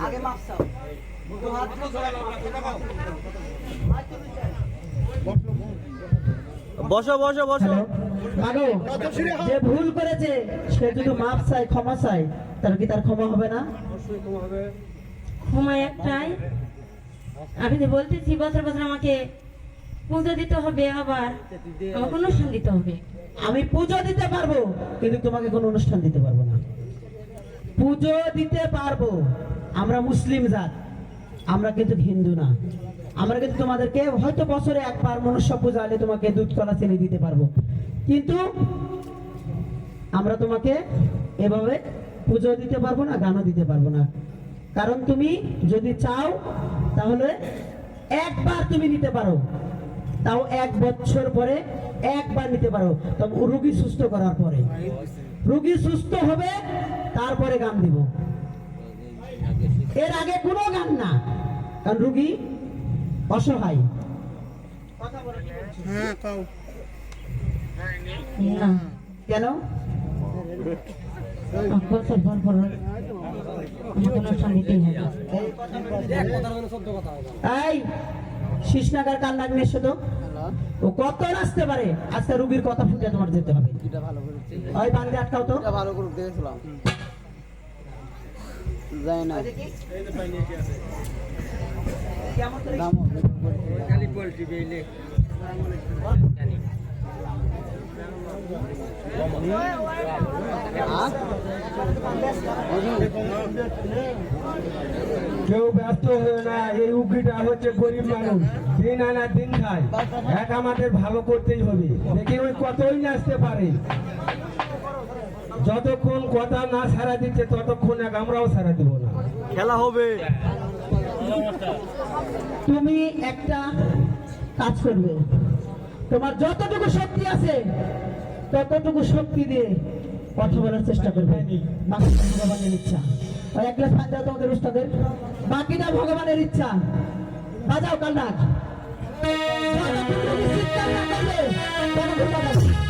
আগে মাপ চাও বসো বসো বসো। মাগো, যে ভুল করেছে সে যদি মাপ চায়, ক্ষমা চায়, তার কি তার ক্ষমা হবে না? ক্ষমা একটাই, আমি তো বলতেছি বছর বছর আমাকে পুজো দিতে হবে, আবার আমাকে অনুষ্ঠান দিতে হবে। আমি পুজো দিতে পারবো, কিন্তু তোমাকে কোনো অনুষ্ঠান দিতে পারবো না। পুজো দিতে পারবো, আমরা মুসলিম জাত, আমরা কিন্তু হিন্দু না। আমরা কিন্তু তোমাদেরকে হয়তো বছরে একবার মনুষ্য পূজা হলে তোমাকে দুধ কলা চিনি দিতে পারবো, কিন্তু আমরা তোমাকে এভাবে পুজো দিতে পারবো না, গানও দিতে পারবো না। কারণ তুমি যদি চাও তাহলে একবার তুমি নিতে পারো, তাও 1 বছর পরে একবার নিতে পারো, তবে রোগী সুস্থ করার পরে। রোগী সুস্থ হবে তারপরে গান দিব, এর আগে কোনো গান না, কারণ রোগী অসহায়। না, কেন? বছর পর পর আমাকে অনুষ্ঠান দিতেই হবে। এই শিশনাগার কান লাগনে এসো তো, ও কত আসতে পারে, আজকে রুগীর কথা ফুটে তোমার যেতে হবে। ওই বান্ধে আটকাও তো, ভালো করে দেখেছিলাম যায় না কেউ ব্যস্ত হয়ে না, এই উগিটা হচ্ছে গরিব মানুষ, দিন আনা দিন খায়, এক আমাদের ভালো করতেই হবে। দেখি ওই কতই নাচতে পারে, যতক্ষণ কথা না সারা দিচ্ছে ততক্ষণ এক আমরাও সারা দিব না। খেলা হবে। তুমি একটা কাজ করবে, তোমার যতটুকু শক্তি আছে ততটুকু শক্তি দিয়ে কথা বলার চেষ্টা করবে। বাকিটা ভগবানের ইচ্ছা। ওই 1 গ্লাস পানি দাও তোমাদের উস্তাদের, বাকিটা ভগবানের ইচ্ছা। বাজাও কান্নাক, যতক্ষণ তুমি চিৎকার না করবে ততক্ষণ বাজাবে।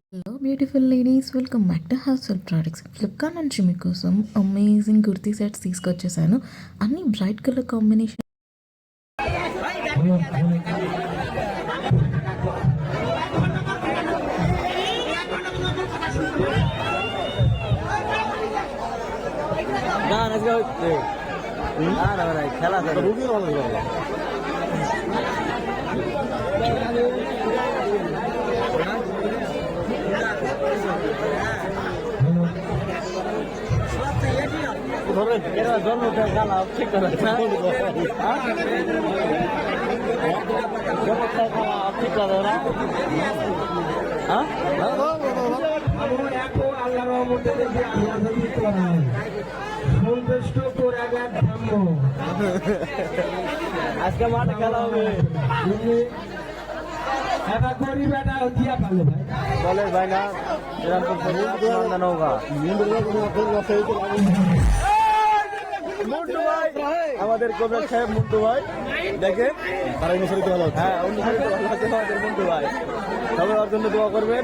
Hello beautiful ladies, welcome back to Household Products. Flipkart నుంచి మీకోసం అమేజింగ్ కుర్తీ సెట్స్ తీసుకొచ్చేసాను. అన్ని బ్రైట్ కలర్ కాంబినేషన్. খেলা ধরেন এরা জন্মটা গালা ঠিক করে জন্মটা গালা ঠিক করে না হ্যাঁ আল্লাহর রহমতে দেখি আল্লাহ যদি করায় সন্তুষ্ট করে আগার ধাম্য আজকে মাঠে খেলা হবে এটা গরিব এটা দিয়া পালে ভাই বলে ভাই না এরকম তো নৌকা মুন্টু ভাই আমাদের কবির সাহেব মুন্টু ভাই দেখেন তারা অনুসরিত ভালো হ্যাঁ অনুসরিত ভালো আছে আমাদের মুন্টু ভাই সবাই ওর জন্য দোয়া করবেন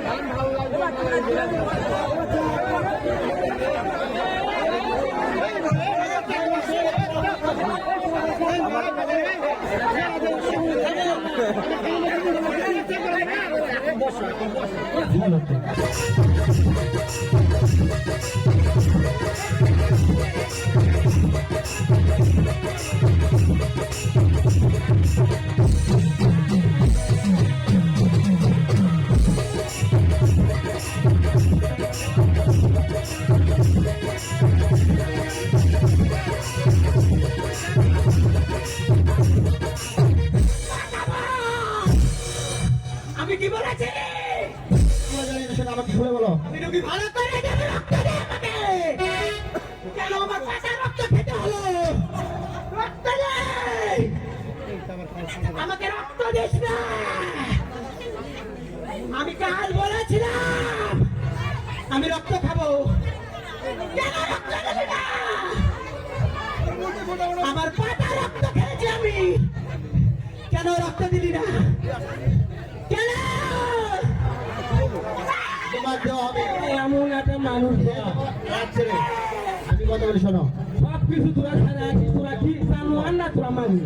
আমি কি বলেছি আমাকে খুলে বলো তুমি ভালো করে যাবে রক্ত দে আমাকে কেন আমার পাশে রক্ত খেতে হলো রক্ত দে আমাকে রক্ত দিস না আমি কাল বলেছিলাম আমি রক্ত খাবো কেন রক্ত দিবি না আমার পাতা রক্ত খেয়েছি আমি কেন রক্ত দিলি না কেন এমন একটা মানুষ আমি কথা বলি শোনো সব কিছু তোরা ছাড়া আছিস তোরা কি জানোয়ার না তোরা মানুষ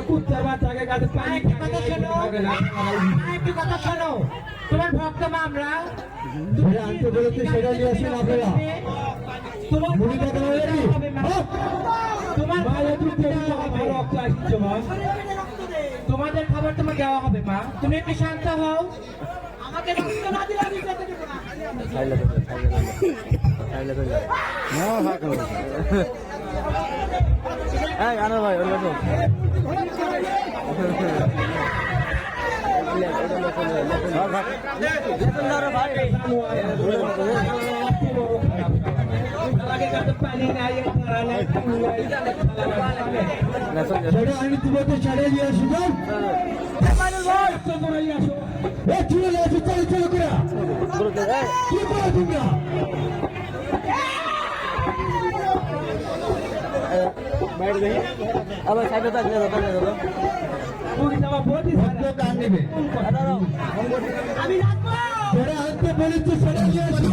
কুত্তার বাচ্চাকে কাছে কথা শোনো তোমার ভক্ত মামলা আনতে বলেছে সেটা নিয়ে আসেন আপনারা মুড়ি কথা বলেছি তোমার ভালো রক্ত আসছে তোমাদের খাবার তোমার দেওয়া হবে মা, তুমি একটু শান্ত হও। আমাকে রক্ত না দিলে আমি যেতে দেব না। হ্যাঁ আনার ভাই ওর কাছে पानी नहीं खाना नहीं ছেড়ে আনি তুমি তো ছেড়ে নিয়ে আসো যাও এ চলে আসো চলো চলো করে কি করো তোমরা বাইরে দেখি আবার সাইডে থাকলে দাদা ভদ্র কান নেবে আমি রাখবো। ছেড়ে আনতে বলেছি ছেড়ে নিয়ে আসো